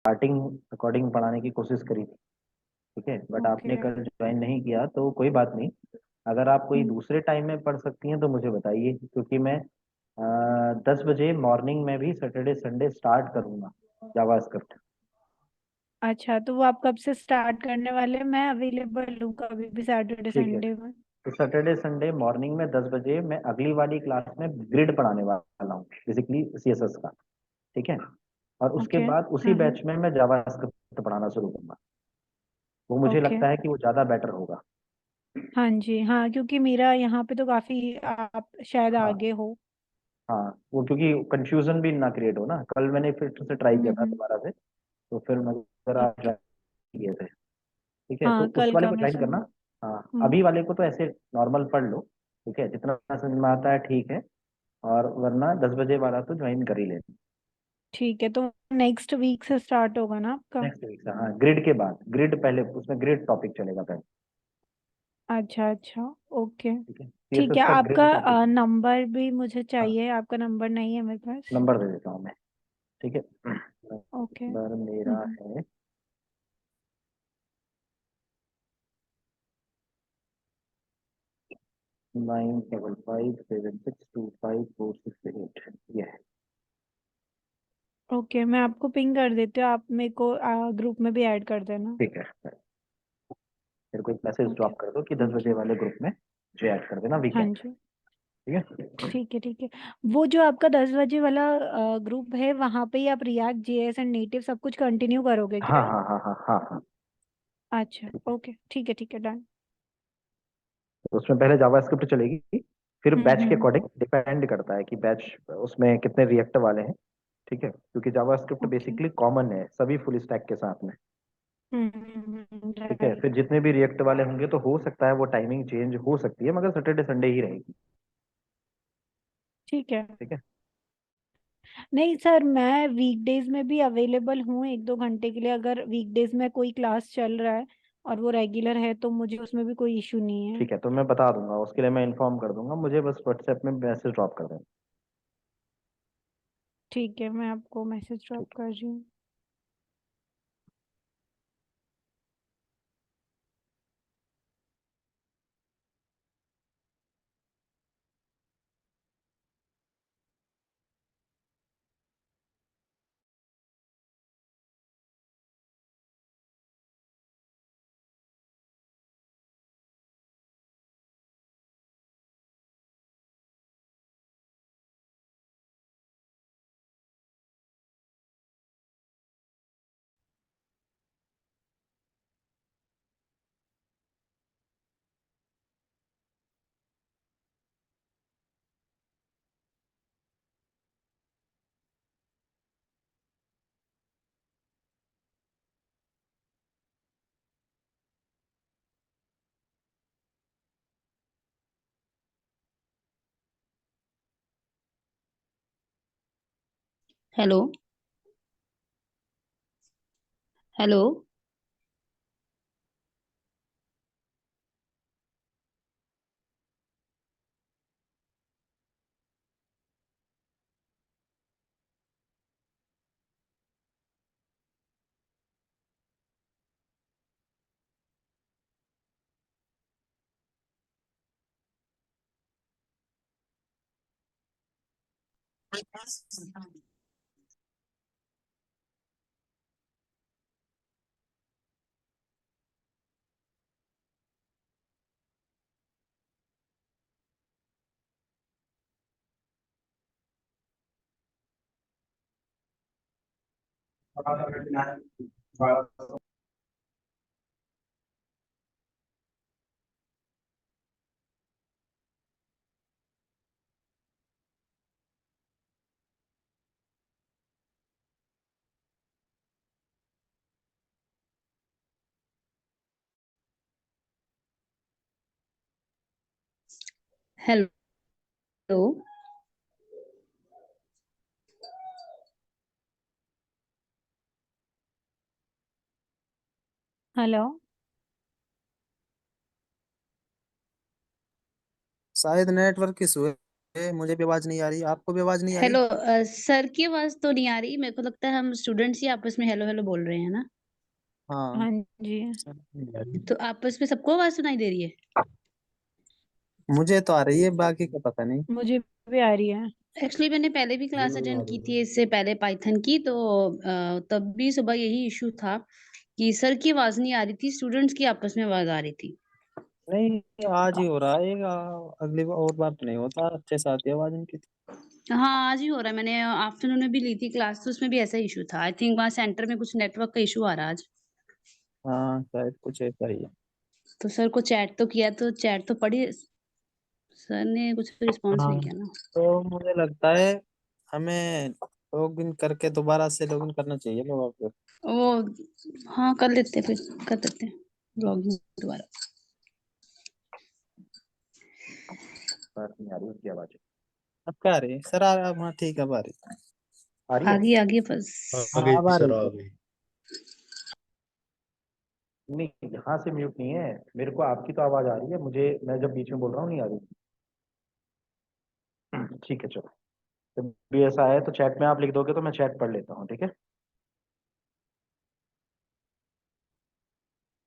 Starting according पढ़ाने की कोशिश करी थी। ठीक है, बट ओके। आपने कल ज्वाइन नहीं किया तो कोई बात नहीं। अगर आप कोई हम्म। दूसरे टाइम में पढ़ सकती हैं तो मुझे बताइए, क्योंकि मैं 10 बजे मॉर्निंग में भी सैटरडे संडे स्टार्ट करूंगा जावास्क्रिप्ट। अच्छा, तो वो आप कब से स्टार्ट करने वाले हैं? मैं अवेलेबल हूँ कभी भी सैटरडे ठीक है, संडे में। तो सैटरडे संडे मॉर्निंग में 10 बजे मैं अगली वाली क्लास में ग्रिड पढ़ाने वाला हूँ, बेसिकली सीएसएस का। ठीक है, और उसके ओके। बाद उसी हाँ। बैच में मैं जावास्क्रिप्ट पढ़ाना शुरू करूंगा। वो मुझे ओके। लगता है कि वो ज़्यादा बेटर होगा। हाँ जी, हाँ, क्योंकि मेरा यहाँ पे तो काफी आप शायद हाँ आगे हो। हाँ, वो क्योंकि कंफ्यूजन भी ना क्रिएट हो ना, कल मैंने फिर से ट्राई किया था हम्म। दोबारा से, तो फिर मगर आप ठीक है। ज्वाइन किए थे। ठीक है, तो हाँ, उस कल वाले का को मैं ज्वाइन सुन। करना। हाँ, हम्म। अभी वाले को तो ऐसे नॉर्मल पढ़ लो। ठीक है, जितना समझ में आता है ठीक है, और वरना 10 बजे वाला तो ज्वाइन कर ही लेना। ठीक है, तो नेक्स्ट वीक से स्टार्ट होगा ना आपका? नेक्स्ट वीक से, हाँ, ग्रिड के बाद, ग्रिड पहले, उसमें ग्रिड टॉपिक चलेगा पहले। अच्छा अच्छा। ओके। ठीक है, ठीक सीएसएस है, का ग्रिड टॉपिक। आपका नंबर भी मुझे हाँ, चाहिए, आपका नंबर नहीं है मेरे पास। नंबर दे देता हूँ मैं। ठीक है, ओके। नंबर मेरा है 9757625468। ये है। ओके, मैं आपको पिंग कर देती हूँ, आप मेरे को ग्रुप में भी ऐड कर देना। ठीक है, मेरे को एक मैसेज ओके। ड्रॉप कर दो कि दस थैंक बजे यू। वाले ग्रुप में जो ऐड कर देना हाँ वीकेंड। जी। ठीक है। ठीक है ठीक है। वो जो आपका 10 बजे वाला ग्रुप है, वहाँ पे ही आप रिएक्ट जेएस एंड नेटिव सब कुछ कंटिन्यू करोगे हाँ क्या? हाँ हाँ हाँ हाँ हाँ। अच्छा। ओके, ठीक है डन। तो उसमें पहले जावास्क्रिप्ट चलेगी, फिर बैच के हम्म। अकॉर्डिंग डिपेंड करता है कि बैच उसमें कितने रिएक्ट वाले हैं। ठीक है, क्योंकि जावास्क्रिप्ट ओके। बेसिकली कॉमन है सभी फुल स्टैक के साथ में। ठीक है, फिर राइट। जितने भी रिएक्ट वाले होंगे तो हो सकता है वो टाइमिंग चेंज हो सकती है, मगर सैटरडे संडे ही रहेगी। ठीक है। ठीक है। नहीं सर, मैं वीकडेज में भी अवेलेबल हूँ 1-2 घंटे के लिए, अगर वीकडेज में कोई क्लास चल रहा है और वो रेगुलर है तो मुझे उसमें भी कोई इशू नहीं है। ठीक है, तो मैं बता दूंगा, उसके लिए मैं इन्फॉर्म कर दूंगा, मुझे बस व्हाट्सएप में मैसेज ड्रॉप कर देना। ठीक है, मैं आपको मैसेज ड्रॉप ठीक कर रही हूँ। हेलो। हेलो। हेलो। हेलो। शायद नेटवर्क इशू है। मुझे भी आवाज नहीं आ रही, आपको भी आवाज नहीं आ रही? हेलो सर की आवाज तो नहीं आ रही, मेरे को लगता है हम स्टूडेंट्स ही आपस में हेलो हेलो बोल रहे हैं ना। हाँ। हाँ जी। सर नहीं आ रही। तो आपस में सबको आवाज सुनाई दे रही है? मुझे तो आ रही है, बाकी का पता नहीं। मुझे भी आ रही है। एक्चुअली मैंने पहले भी क्लास अटेंड की थी इससे पहले पाइथन की, तो तब भी सुबह यही इशू था कि सर की आवाज नहीं आ रही थी, स्टूडेंट्स की आपस में आवाज आ रही थी। नहीं, आज ही हो रहा है, अगली बार और बार तो नहीं होता, अच्छे से आती है आवाज इनकी। हाँ, आज ही हो रहा है। मैंने आफ्टरनून में भी ली थी क्लास, तो उसमें भी ऐसा इशू था। आई थिंक वहाँ सेंटर में कुछ नेटवर्क का इशू आ रहा है आज। हाँ, शायद कुछ ऐसा ही है। तो सर को चैट तो किया, तो चैट तो पढ़ी, सर ने कुछ रिस्पॉन्स हाँ, नहीं किया ना। तो मुझे लगता है हमें लॉग इन करके दोबारा से लॉग इन करना चाहिए लोगों को। वो हाँ, कर लेते हैं, फिर कर देते हैं लॉगिन दोबारा। सर नहीं आ रही उसकी आवाज। अब क्या आ रही है सर? हाँ ठीक है, अब आ रही आ रही है? आगे आगे बस। है। आ हाँ, गई अब आ सर, रही आ है। गई। नहीं, यहाँ से म्यूट नहीं है, मेरे को आपकी तो आवाज आ रही है, मुझे मैं जब बीच में बोल रहा हूँ नहीं आ रही। ठीक है चलो, जब भी ऐसा है तो चैट में आप लिख दोगे तो मैं चैट पढ़ लेता हूँ, ठीक है।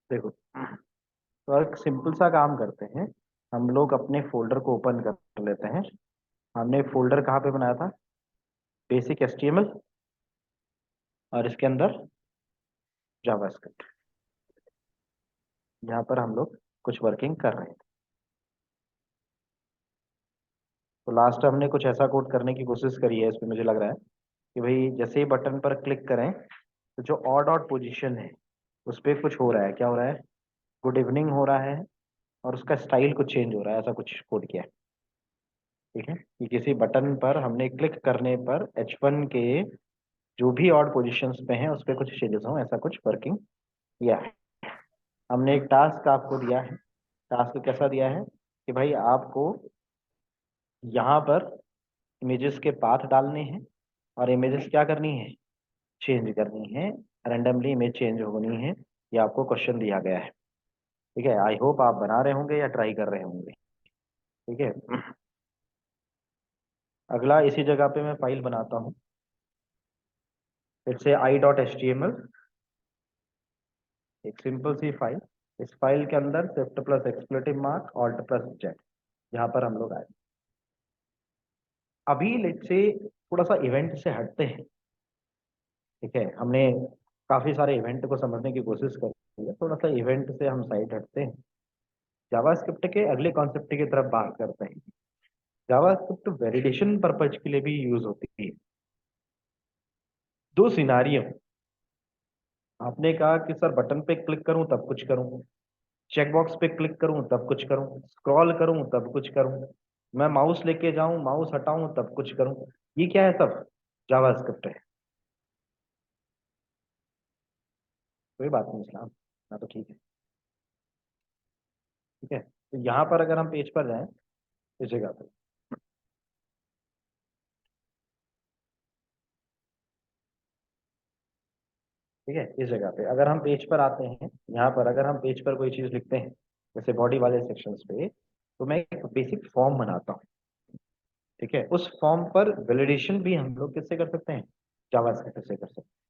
देखो, तो एक सिंपल सा काम करते हैं, हम लोग अपने फोल्डर को ओपन कर लेते हैं। हमने फोल्डर कहाँ पे बनाया था? बेसिक एचटीएमएल, और इसके अंदर जावास्क्रिप्ट। यहाँ पर हम लोग कुछ वर्किंग कर रहे हैं। तो लास्ट हमने कुछ ऐसा कोड करने की कोशिश करी है इसमें, मुझे लग रहा है कि भाई जैसे ही बटन पर क्लिक करें तो जो ऑड ऑड पोजीशन है उस पर कुछ हो रहा है। क्या हो रहा है? गुड इवनिंग हो रहा है, और उसका स्टाइल कुछ चेंज हो रहा है, ऐसा कुछ कोड किया है। ठीक है, कि किसी बटन पर हमने क्लिक करने पर H1 के जो भी ऑड पोजीशंस पे हैं उस पर कुछ चेंजेस हों, ऐसा कुछ वर्किंग किया है। हमने एक टास्क आपको दिया है। टास्क कैसा दिया है कि भाई आपको यहाँ पर इमेजेस के पाथ डालने हैं, और इमेजेस क्या करनी है? चेंज करनी है, रैंडमली इमेज चेंज होनी है। ये आपको क्वेश्चन दिया गया है। ठीक है, आई होप आप बना रहे होंगे या ट्राई कर रहे होंगे। ठीक है, अगला इसी जगह पे मैं फाइल बनाता हूँ, फिर से i.html, एक सिंपल सी फाइल। इस फाइल के अंदर shift plus exclamation mark alt plus Z, यहाँ पर हम लोग आए। अभी लेट से थोड़ा सा इवेंट से हटते हैं। ठीक है, हमने काफी सारे इवेंट को समझने की कोशिश करी है, थोड़ा सा इवेंट से हम साइड हटते हैं, जावास्क्रिप्ट के अगले कॉन्सेप्ट की तरफ बात करते हैं। जावास्क्रिप्ट वैलिडेशन पर्पज के लिए भी यूज होती है। दो सिनारियो, आपने कहा कि सर बटन पे क्लिक करूं तब कुछ करूं, चेकबॉक्स पे क्लिक करूं तब कुछ करूं, स्क्रॉल करूं तब कुछ करूं, मैं माउस लेके जाऊं, माउस हटाऊं तब कुछ करूं। ये क्या है? सब जावास्क्रिप्ट है। कोई बात नहीं इस्लाम, हाँ तो ठीक है। ठीक है, तो यहाँ पर अगर हम पेज पर जाएं इस जगह पे, ठीक है, इस जगह पे अगर हम पेज पर आते हैं, यहाँ पर अगर हम पेज पर कोई चीज लिखते हैं जैसे बॉडी वाले सेक्शंस पे, तो मैं एक बेसिक फॉर्म बनाता हूँ। ठीक है, उस फॉर्म पर वैलिडेशन भी हम लोग किससे कर सकते हैं? जावास्क्रिप्ट से कर सकते हैं।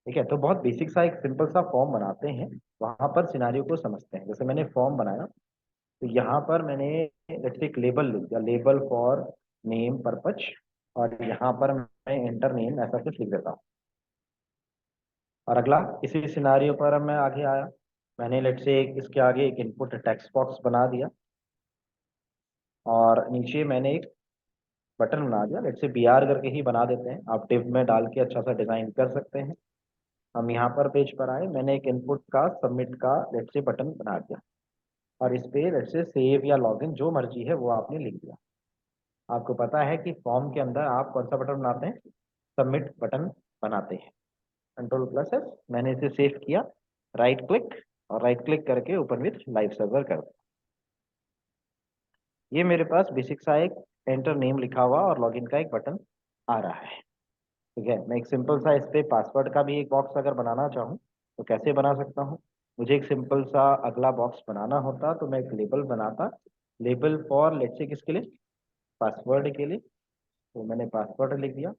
ठीक है, तो बहुत बेसिक सा एक सिंपल सा फॉर्म बनाते हैं, वहां पर सिनारियो को समझते हैं। जैसे मैंने फॉर्म बनाया, तो यहाँ पर मैंने लेट्स से एक लेबल लिख दिया, लेबल फॉर नेम पर्पज, और यहाँ पर मैं एंटर नेम ऐसा कुछ लिख देता हूँ। और अगला इसी सिनारियो पर अब मैं आगे आया, मैंने लेट से इसके आगे एक इनपुट टेक्स्ट बॉक्स बना दिया, और नीचे मैंने एक बटन बना दिया, लेट से BR करके ही बना देते हैं, आप डिव में डाल के अच्छा सा डिजाइन कर सकते हैं। हम यहाँ पर पेज पर आए, मैंने एक इनपुट का सबमिट का लेट से बटन बना दिया, और इस पे लेट से सेव या लॉगिन जो मर्जी है वो आपने लिख दिया। आपको पता है कि फॉर्म के अंदर आप कौन सा बटन बनाते हैं? सबमिट बटन बनाते हैं। कंट्रोल प्लस एस, मैंने इसे सेव किया, राइट क्लिक, और राइट क्लिक करके ओपन विथ लाइव सर्वर कर दिया। ये मेरे पास बेसिक सा एक एंटर नेम लिखा हुआ और लॉगिन का एक बटन आ रहा है। ठीक है, मैं एक सिंपल सा इस पे पासवर्ड का भी एक बॉक्स अगर बनाना चाहूँ तो कैसे बना सकता हूँ? मुझे एक सिंपल सा अगला बॉक्स बनाना होता तो मैं एक लेबल बनाता, लेबल फॉर लेट्स से किसके लिए? पासवर्ड के लिए, तो मैंने पासवर्ड लिख दिया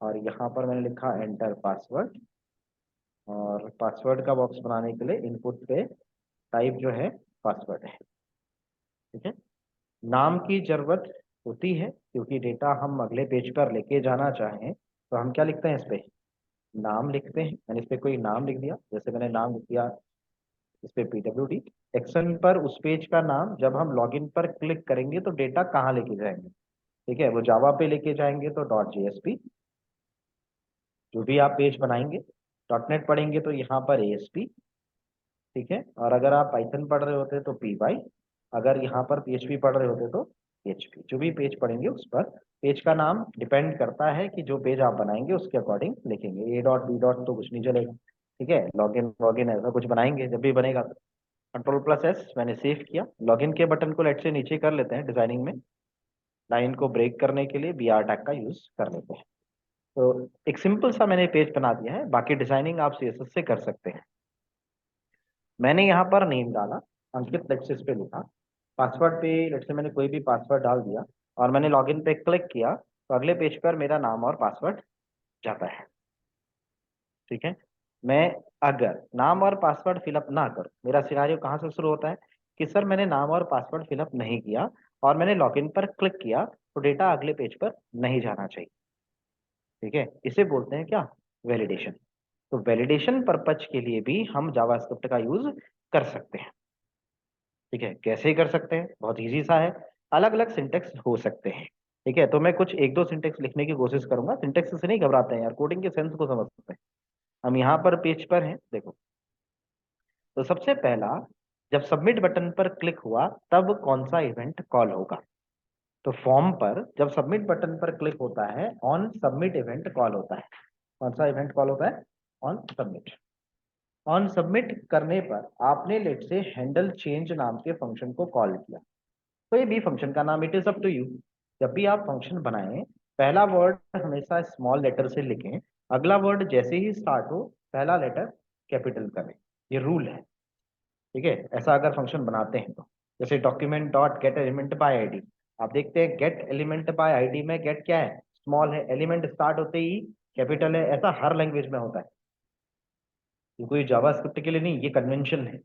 और यहाँ पर मैंने लिखा एंटर पासवर्ड, और पासवर्ड का बॉक्स बनाने के लिए इनपुट पे टाइप जो है पासवर्ड है। ठीक है, नाम की जरूरत होती है क्योंकि डेटा हम अगले पेज पर लेके जाना चाहें तो हम क्या लिखते हैं, इस पे नाम लिखते हैं। मैंने इस पे कोई नाम लिख दिया, जैसे मैंने नाम लिख दिया इस पे PWD। एक्शन पर उस पेज का नाम जब हम लॉगिन पर क्लिक करेंगे तो डेटा कहाँ लेके जाएंगे, ठीक है, वो जावा पे लेके जाएंगे तो .jsp, जो भी आप पेज बनाएंगे। .NET पढ़ेंगे तो यहाँ पर ASP, ठीक है, और अगर आप पाइथन पढ़ रहे होते तो py, अगर यहाँ पर PHP पढ़ रहे होते तो PHP। जो भी पेज पढ़ेंगे उस पर पेज का नाम डिपेंड करता है कि जो पेज आप बनाएंगे उसके अकॉर्डिंग लिखेंगे। A डॉट B डॉट तो कुछ नहीं चलेगा, ठीक है, लॉगिन लॉगिन ऐसा कुछ बनाएंगे जब भी बनेगा तो। Ctrl+S मैंने सेव किया। लॉगिन के बटन को लेट से नीचे कर लेते हैं, डिजाइनिंग में लाइन को ब्रेक करने के लिए BR टैग का यूज कर लेते हैं। तो एक सिंपल सा मैंने पेज बना दिया है, बाकी डिजाइनिंग आप CSS से कर सकते हैं। मैंने यहाँ पर नेम डाला, अंकित लेट से इस पे लिखा, पासवर्ड पे लेट से मैंने कोई भी पासवर्ड डाल दिया और मैंने लॉगिन पे क्लिक किया तो अगले पेज पर मेरा नाम और पासवर्ड जाता है। ठीक है, मैं अगर नाम और पासवर्ड फिलअप ना करूं, मेरा सिनेरियो कहाँ से शुरू होता है कि सर मैंने नाम और पासवर्ड फिलअप नहीं किया और मैंने लॉगिन पर क्लिक किया तो डेटा अगले पेज पर नहीं जाना चाहिए। ठीक है, इसे बोलते हैं क्या, वैलिडेशन। तो वैलिडेशन पर्पज के लिए भी हम जावास्क्रिप्ट का यूज कर सकते हैं। ठीक है, कैसे कर सकते हैं, बहुत इजी सा है, अलग अलग सिंटेक्स हो सकते हैं। ठीक है, तो मैं कुछ एक दो सिंटेक्स लिखने की कोशिश करूंगा, सिंटेक्स से नहीं घबराते हैं यार, कोडिंग के सेंस को समझ सकते हैं। हम यहाँ पर पेज पर हैं, देखो, तो सबसे पहला, जब सबमिट बटन पर क्लिक हुआ तब कौन सा इवेंट कॉल होगा, तो फॉर्म पर जब सबमिट बटन पर क्लिक होता है ऑन सबमिट इवेंट कॉल होता है। कौन सा इवेंट कॉल होता है, ऑन सबमिट। ऑन सबमिट करने पर आपने लेट से हैंडल चेंज नाम के फंक्शन को कॉल किया, कोई भी फंक्शन का नाम, it is up to you. जब भी आप फंक्शन बनाएं पहला वर्ड हमेशा स्मॉल लेटर से लिखें, अगला वर्ड जैसे ही स्टार्ट हो पहला लेटर कैपिटल करें, ये रूल है। ठीक है, ऐसा अगर फंक्शन बनाते हैं तो, जैसे document dot gate element by ID, आप देखते हैं गेट एलिमेंट बाय आईडी में गेट क्या है, स्मॉल है, एलिमेंट स्टार्ट होते ही कैपिटल है, ऐसा हर लैंग्वेज में होता है, ये कोई जावास्क्रिप्ट के लिए नहीं, ये कन्वेंशन है।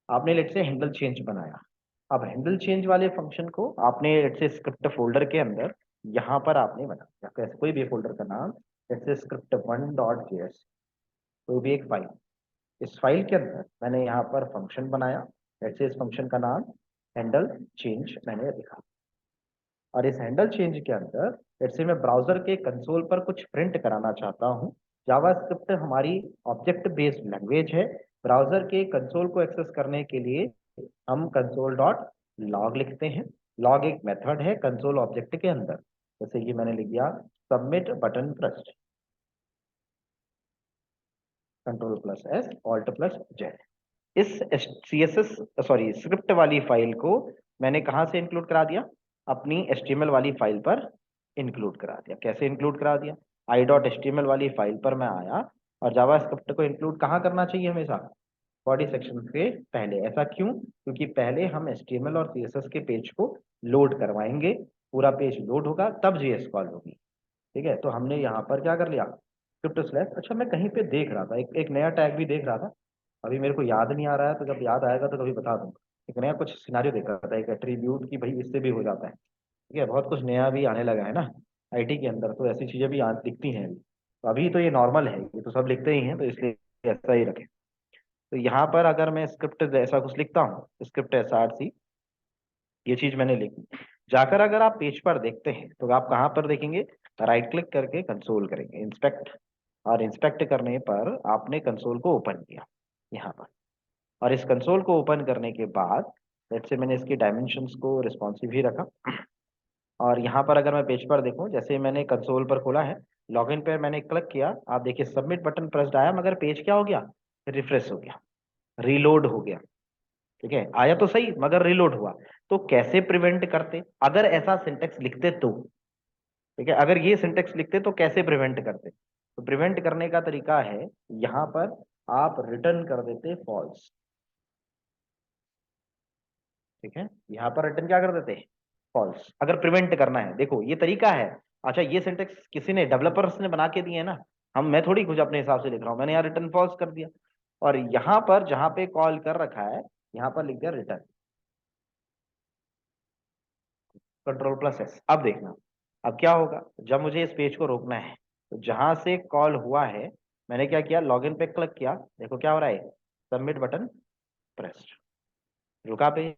आपने लेट से हैंडल चेंज बनाया, अब हैंडल चेंज वाले फंक्शन को आपने लेट से स्क्रिप्ट फोल्डर के अंदर यहाँ पर आपने बना दिया, कैसे, कोई भी फोल्डर का नाम, लेट से script1.js, कोई भी एक फाइल, इस फाइल के अंदर मैंने यहाँ पर फंक्शन बनाया, लेट से इस फंक्शन का नाम हैंडल चेंज मैंने लिखा, और इस हैंडल चेंज के अंदर लेट से मैं ब्राउजर के कंसोल पर कुछ प्रिंट कराना चाहता हूँ। जावास्क्रिप्ट हमारी ऑब्जेक्ट बेस्ड लैंग्वेज है, ब्राउजर के कंसोल को एक्सेस करने के लिए हम कंसोल डॉट लॉग लिखते हैं। लॉग एक मेथड है कंसोल ऑब्जेक्ट के अंदर, जैसे कि मैंने लिख दिया submit button pressed, Ctrl+S Alt+Z। इस CSS सॉरी स्क्रिप्ट वाली फाइल को मैंने कहाँ से इंक्लूड करा दिया, अपनी HTML वाली फाइल पर इंक्लूड करा दिया। कैसे इंक्लूड करा दिया, i.html वाली फाइल पर मैं आया, और जावास्क्रिप्ट को इंक्लूड कहाँ करना चाहिए, हमेशा बॉडी सेक्शन के पहले। ऐसा क्यों, क्योंकि पहले हम HTML और CSS के पेज को लोड करवाएंगे, पूरा पेज लोड होगा तब JS कॉल होगी। ठीक है, तो हमने यहाँ पर क्या कर लिया, स्क्रिप्ट स्लैश, अच्छा मैं कहीं पे देख रहा था एक नया टैग भी देख रहा था, अभी मेरे को याद नहीं आ रहा है, तो जब याद आएगा तो कभी बता दूंगा। एक नया कुछ सिनारियो देख रहा था, एक एट्रीब्यूट की, भाई इससे भी हो जाता है। ठीक है, बहुत कुछ नया भी आने लगा है ना IT के अंदर, तो ऐसी चीजें भी दिखती हैं अभी। तो अभी तो ये नॉर्मल है, ये तो सब लिखते ही हैं, तो इसलिए ऐसा ही रखें। तो यहाँ पर अगर मैं स्क्रिप्ट ऐसा कुछ लिखता हूँ, स्क्रिप्ट SRC, ये चीज मैंने लिखी, जाकर अगर आप पेज पर देखते हैं तो आप कहाँ पर देखेंगे, राइट क्लिक करके कंसोल करेंगे, इंस्पेक्ट, और इंस्पेक्ट करने पर आपने कंसोल को ओपन किया यहाँ पर, और इस कंसोल को ओपन करने के बाद लेट्स से मैंने इसकी डायमेंशंस को रिस्पॉन्सिव ही रखा, और यहाँ पर अगर मैं पेज पर देखूं, जैसे मैंने कंसोल पर खोला है, लॉगिन पर मैंने क्लिक किया, आप देखिए सबमिट बटन प्रेस्ड आया, मगर पेज क्या हो गया, रिफ्रेश हो गया, रीलोड हो गया। ठीक है, आया तो सही मगर रिलोड हुआ। तो कैसे प्रिवेंट करते, अगर ऐसा सिंटेक्स लिखते तो, ठीक है, अगर ये सिंटेक्स लिखते तो कैसे प्रिवेंट करते, तो प्रिवेंट करने का तरीका है, यहाँ पर आप रिटर्न कर देते फॉल्स। ठीक है, यहाँ पर रिटर्न क्या कर देते, फॉल्स। अगर प्रिवेंट करना है, देखो ये तरीका है। अच्छा, ये सिंटेक्स किसी ने, डेवलपर्स ने बना के दिए है ना, मैं थोड़ी कुछ अपने हिसाब से लिख रहा हूँ। मैंने यहाँ रिटर्न फॉल्स कर दिया, और यहाँ पर जहां पे कॉल कर रखा है यहाँ पर लिख दिया रिटर्न, Ctrl+S। अब देखना, अब क्या होगा जब मुझे इस पेज को रोकना है, तो जहां से कॉल हुआ है मैंने क्या किया, लॉगिन पे क्लिक किया, देखो क्या हो रहा है, सबमिट बटन प्रेस्ड, रुका पेज।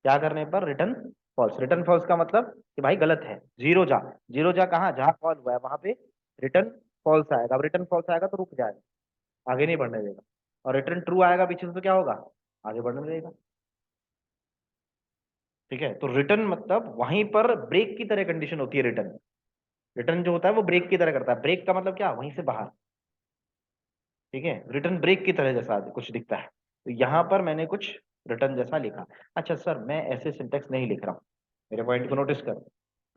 क्या करने पर, रिटर्न फॉल्स। रिटर्न फॉल्स का मतलब कि भाई गलत है, जीरो जा। जीरो जा कहाँ, जहां कॉल हुआ है वहां पे रिटर्न फॉल्स आएगा। अब रिटर्न फॉल्स आएगा तो रुक जाएगा, आगे नहीं बढ़ने देगा। और रिटर्न ट्रू आएगा पीछे से तो क्या होगा, आगे बढ़ने देगा। ठीक है, तो रिटर्न मतलब वहीं पर ब्रेक की तरह कंडीशन होती है। रिटर्न, रिटर्न जो होता है वो ब्रेक की तरह करता है। ब्रेक का मतलब क्या, वहीं से बाहर। ठीक है, रिटर्न ब्रेक की तरह जैसा कुछ दिखता है। तो यहाँ पर मैंने कुछ रिटर्न जैसा लिखा। अच्छा सर, मैं ऐसे सिंटेक्स नहीं लिख रहा हूँ, मेरे पॉइंट को नोटिस करो,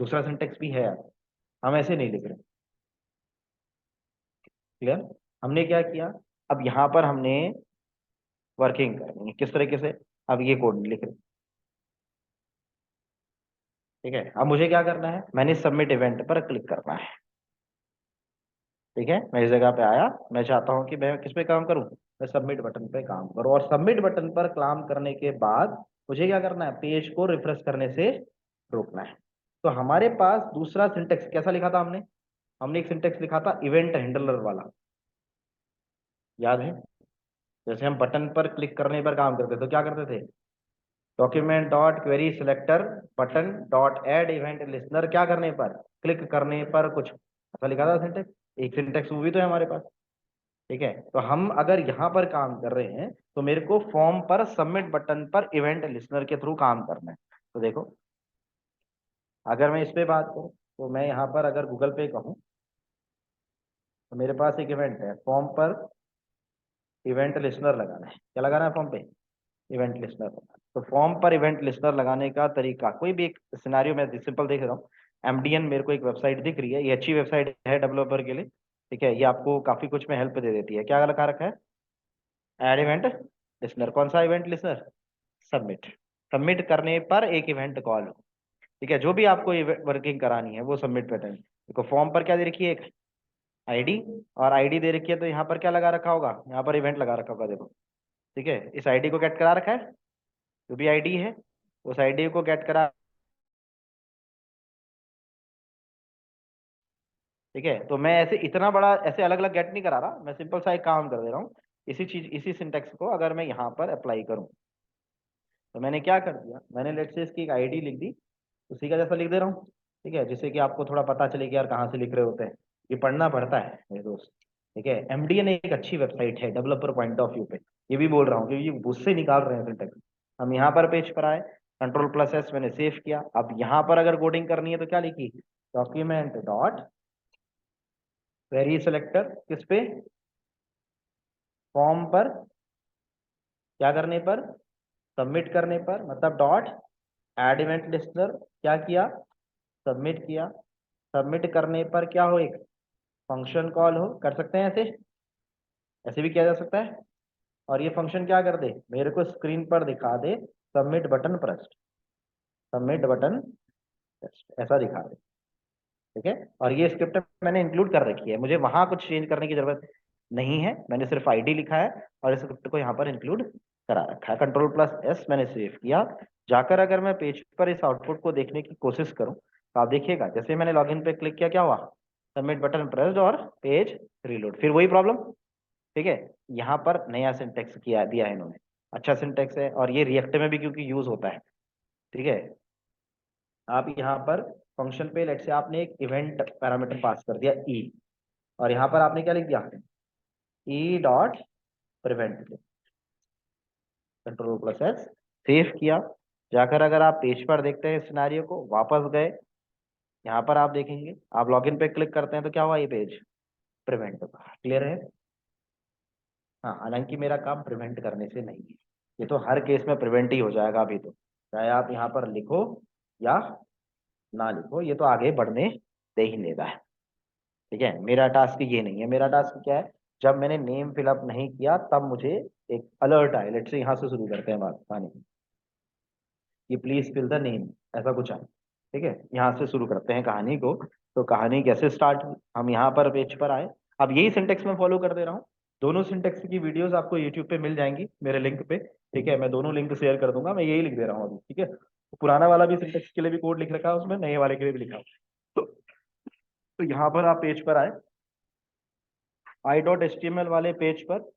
दूसरा सिंटेक्स भी है यार, हम ऐसे नहीं लिख रहे। क्लियर, हमने क्या किया, अब यहाँ पर हमने वर्किंग करनी है किस तरीके से, अब ये कोड लिख रहे। ठीक है, अब मुझे क्या करना है, मैंने सबमिट इवेंट पर क्लिक करना है। ठीक है, मैं इस जगह पे आया, मैं चाहता हूं कि मैं किस पे काम करूं, मैं सबमिट बटन पे काम करूं। और सबमिट बटन पर काम करने के बाद मुझे क्या करना है, पेज को रिफ्रेश करने से रोकना है। तो हमारे पास दूसरा सिंटेक्स कैसा लिखा था हमने, हमने एक सिंटेक्स लिखा था इवेंट हैंडलर वाला, याद है। जैसे हम बटन पर क्लिक करने पर काम करते तो क्या करते थे, document dot query selector button dot add event listener, क्या करने पर, क्लिक करने पर कुछ ऐसा लिखा था सिंटेक्स। एक सिंटेक्स वो भी तो है हमारे पास। ठीक है, तो हम अगर यहाँ पर काम कर रहे हैं तो मेरे को फॉर्म पर सबमिट बटन पर इवेंट लिसनर के थ्रू काम करना है। तो देखो, अगर मैं इस पे बात करूं तो मैं यहाँ पर अगर गूगल पे कहूँ तो मेरे पास एक इवेंट है, फॉर्म पर इवेंट लिसनर लगाना है। क्या लगाना है फॉर्म पे, इवेंट लिसनर। तो फॉर्म पर इवेंट लिसनर लगाने का तरीका, कोई भी एक सिनेरियो में सिंपल देख रहा हूँ। एमडीएन मेरे को एक वेबसाइट दिख रही है, ये अच्छी वेबसाइट है डेवलपर के लिए। ठीक है, ये आपको काफी कुछ में हेल्प दे देती है। क्या लगा रखा है, एड इवेंट लिसनर, कौन सा इवेंट लिसनर, सबमिट। सबमिट करने पर एक इवेंट कॉल हो। ठीक है, जो भी आपको वर्किंग करानी है वो सबमिट पैटर्न। देखो फॉर्म पर क्या दे रखी है, एक आईडी, और आईडी दे रखी है, तो यहाँ पर क्या लगा रखा होगा, यहाँ पर इवेंट लगा रखा होगा देखो। ठीक है, इस आईडी को गेट करा रखा है, जो भी आईडी है उस आईडी को गेट करा। ठीक है, तो मैं ऐसे इतना बड़ा ऐसे अलग अलग गेट नहीं करा रहा, मैं सिंपल सा एक काम कर दे रहा हूँ। इसी चीज, इसी सिंटेक्स को अगर मैं यहाँ पर अप्लाई करूँ, तो मैंने क्या कर दिया, मैंने लेट से इसकी एक आईडी लिख दी, उसी का जैसा लिख दे रहा हूँ। ठीक है, जिससे कि आपको थोड़ा पता चले कि यार कहाँ से लिख रहे होते हैं, ये पढ़ना पड़ता है मेरे दोस्त। ठीक है, एमडीएन एक अच्छी वेबसाइट है डेवलपर पॉइंट ऑफ व्यू पे, ये भी बोल रहा हूँ क्योंकि ये उससे निकाल रहे हैं सिंटेक्स। हम यहाँ पर पेज पर आए, Ctrl+S मैंने सेव किया। अब यहाँ पर अगर कोडिंग करनी है तो क्या लिखी, डॉक्यूमेंट डॉट क्वेरी सिलेक्टर, किस पे, फॉर्म पर, क्या करने पर, सबमिट करने पर, मतलब डॉट एड इवेंट लिस्टनर, क्या किया, सबमिट किया। सबमिट करने पर क्या हो, एक फंक्शन कॉल हो, कर सकते हैं ऐसे, ऐसे भी किया जा सकता है। और ये फंक्शन क्या कर दे, मेरे को स्क्रीन पर दिखा दे submit button pressed, submit button pressed ऐसा दिखा दे। ठीक है, और ये स्क्रिप्ट मैंने इंक्लूड कर रखी है, मुझे वहां कुछ चेंज करने की जरूरत नहीं है, मैंने सिर्फ आईडी लिखा है और इस स्क्रिप्ट को यहाँ पर इंक्लूड करा रखा है। Ctrl+S मैंने सेव किया। जाकर अगर मैं पेज पर इस आउटपुट को देखने की कोशिश करूं तो आप देखिएगा, जैसे मैंने लॉगिन पे क्लिक किया क्या हुआ, सबमिट बटन प्रेस्ड और पेज रीलोड, फिर वही प्रॉब्लम। ठीक है, यहाँ पर नया सिंटेक्स किया दिया है इन्होंने, अच्छा सिंटेक्स है, और ये रिएक्ट में भी क्योंकि यूज होता है। ठीक है, आप यहाँ पर फंक्शन पे लेट से आपने एक इवेंट पैरामीटर पास कर दिया ई, और यहाँ पर आपने क्या लिख दिया, E dot prevent, Ctrl+S save किया। जाकर अगर आप पेज पर देखते हैं सिनेरियो को, वापस गए, यहाँ पर आप देखेंगे, आप लॉगिन पे क्लिक करते हैं तो क्या हुआ, ये पेज प्रिवेंट होगा। क्लियर है, हाँ, हालांकि मेरा काम प्रिवेंट करने से नहीं है, ये तो हर केस में प्रिवेंट ही हो जाएगा अभी, तो चाहे आप यहाँ पर लिखो या ना लिखो, ये तो आगे बढ़ने दे ही लेगा है। ठीक है, मेरा टास्क ये नहीं है, मेरा टास्क क्या है, जब मैंने नेम फिलअप नहीं किया तब मुझे एक अलर्ट आए। लेट से यहाँ से शुरू करते हैं बात पानी, ये प्लीज फिल द नेम, ऐसा कुछ है। ठीक है, यहाँ से शुरू करते हैं कहानी को। तो कहानी कैसे स्टार्ट हुई, हम यहाँ पर पेज पर आए। अब यही सिंटेक्स मैं फॉलो कर दे रहा हूँ। दोनों सिंटेक्स की वीडियोस आपको यूट्यूब पे मिल जाएंगी मेरे लिंक पे। ठीक है, मैं दोनों लिंक शेयर कर दूंगा, मैं यही लिख दे रहा हूँ अभी। ठीक है, तो पुराना वाला भी सिंटेक्स के लिए भी कोड लिख रखा है उसमें, नए वाले के लिए भी लिखा है। तो यहाँ पर आप पेज पर आए, i.html वाले पेज पर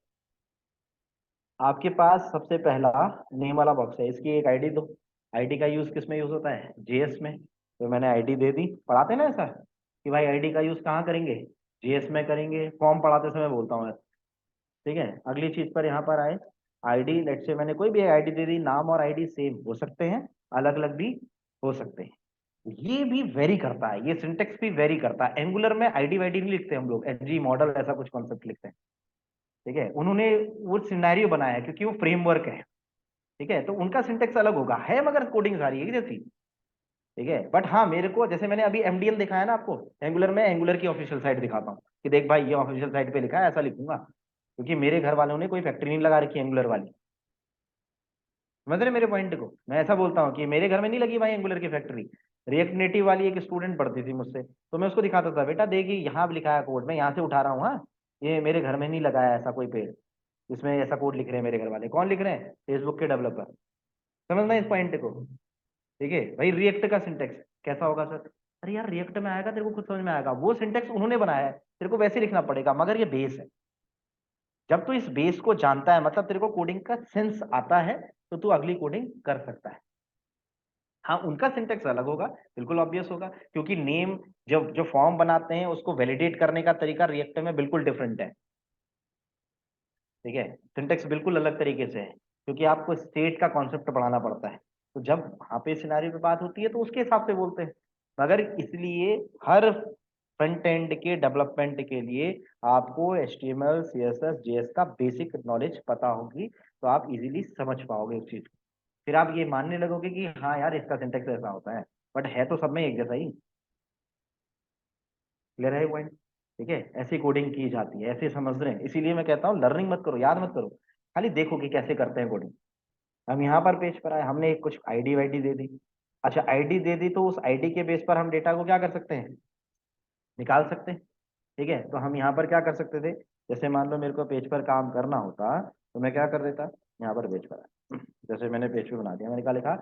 आपके पास सबसे पहला नेम वाला बॉक्स है, इसकी एक आईडी दो। आईडी का यूज किस में यूज होता है, जेएस में। तो मैंने आईडी दे दी। पढ़ाते हैं ना ऐसा कि भाई आईडी का यूज कहाँ करेंगे, जेएस में करेंगे, फॉर्म पढ़ाते समय बोलता हूँ। ठीक है, अगली चीज पर यहाँ पर आए, आईडी लेट से मैंने कोई भी आईडी दे दी। नाम और आईडी सेम हो सकते हैं, अलग अलग भी हो सकते हैं। ये भी वेरी करता है, ये सिंटेक्स भी वेरी करता है। एंगुलर में आईडी वाईडी नहीं लिखते हम लोग, एनजी मॉडल ऐसा कुछ कॉन्सेप्ट लिखते हैं। ठीक है, उन्होंने वो सिनेरियो बनाया है क्योंकि वो फ्रेमवर्क है। ठीक है, तो उनका सिंटेक्स अलग होगा, है मगर कोडिंग सारी एक जैसी। ठीक है, बट हाँ मेरे को, जैसे मैंने अभी एमडीएल दिखाया ना आपको एंगुलर में, एंगुलर की ऑफिशियल साइट दिखाता हूँ कि देख भाई ये ऑफिशियल साइट पे लिखा है, ऐसा लिखूंगा। क्योंकि मेरे घर वालों ने कोई फैक्ट्री नहीं लगा रखी एंगुलर वाली। समझ रहे मेरे पॉइंट को, मैं ऐसा बोलता हूँ कि मेरे घर में नहीं लगी भाई एंगुलर की फैक्ट्री। रिएक्ट नेटिव वाली एक स्टूडेंट पढ़ती थी मुझसे, तो मैं उसको दिखाता था, बेटा देखिए यहाँ लिखा है कोड, मैं यहाँ से उठा रहा हूँ। हाँ, ये मेरे घर में नहीं लगाया ऐसा कोई पेड़, इसमें ऐसा कोड लिख रहे हैं मेरे घर वाले। कौन लिख रहे हैं, फेसबुक के डेवलपर। समझना इस पॉइंट को। ठीक है भाई, रिएक्ट का सिंटेक्स कैसा होगा सर, अरे यार रिएक्ट में आएगा, तेरे को खुद समझ में आएगा, वो सिंटेक्स उन्होंने बनाया है, तेरे को वैसे लिखना पड़ेगा, मगर ये बेस है। जब तू इस बेस को जानता है, मतलब तेरे को कोडिंग का सेंस आता है, तो तू अगली कोडिंग कर सकता है। हाँ, उनका सिंटेक्स अलग होगा, बिल्कुल ऑब्वियस होगा, क्योंकि नेम जब जो फॉर्म बनाते हैं उसको वैलिडेट करने का तरीका रिएक्ट में बिल्कुल डिफरेंट है। ठीक है, सिंटेक्स बिल्कुल अलग तरीके से है, क्योंकि आपको स्टेट का कॉन्सेप्ट पढ़ाना पड़ता है। तो जब वहां पे सिनारियो पे बात होती है तो उसके हिसाब से बोलते हैं। मगर इसलिए हर फ्रंट एंड के डेवलपमेंट के लिए आपको HTML CSS JS का बेसिक नॉलेज पता होगी, तो आप इजीली समझ पाओगे उस चीज को। फिर आप ये मानने लगोगे कि हाँ यार इसका सिंटेक्स ऐसा होता है, बट है तो सब में एक जैसा ही। क्लियर है पॉइंट। ठीक है, ऐसी कोडिंग की जाती है, ऐसे समझ रहे हैं। इसीलिए मैं कहता हूँ लर्निंग मत करो, याद मत करो, खाली देखो कि कैसे करते हैं कोडिंग। हम यहाँ पर पेज पर आए, हमने एक कुछ आईडी वाईडी दे दी। अच्छा, आईडी दे दी तो उस आईडी के बेस पर हम डेटा को क्या कर सकते हैं, निकाल सकते हैं। ठीक है, तो हम यहाँ पर क्या कर सकते थे, जैसे मान लो मेरे को पेज पर काम करना होता तो मैं क्या कर देता, यहाँ पर पेज पर आया, जैसे मैंने पेज पे बना दिया, मैंने क्या लिखा,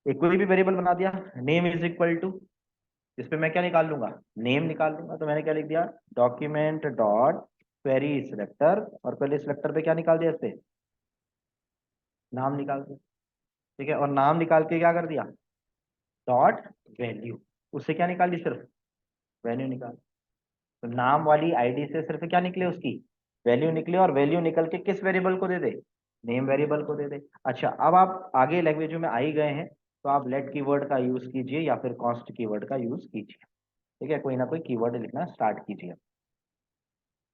एक कोई भी वेरिएबल बना दिया, नेम इज इक्वल टू, इस पे मैं क्या निकाल लूंगा, नेम निकाल लूंगा। तो मैंने क्या लिख दिया, डॉक्यूमेंट डॉट क्वेरी सिलेक्टर, और पहले सिलेक्टर पे क्या निकाल दिया, इस पे नाम निकाल दिया। ठीक है, और नाम निकाल के क्या कर दिया, डॉट वैल्यू, उससे क्या निकाल दी, सिर्फ वैल्यू निकाल। तो नाम वाली आईडी से सिर्फ क्या निकले, उसकी वैल्यू निकले, और वैल्यू निकल के किस वेरिएबल को दे दे, नेम वेरिएबल को दे दे। अच्छा, अब आप आगे लैंग्वेज में आ ही गए हैं, तो आप लेट कीवर्ड का यूज कीजिए या फिर कॉन्स्ट कीवर्ड का यूज कीजिए। ठीक है, कोई ना कोई कीवर्ड लिखना स्टार्ट कीजिए।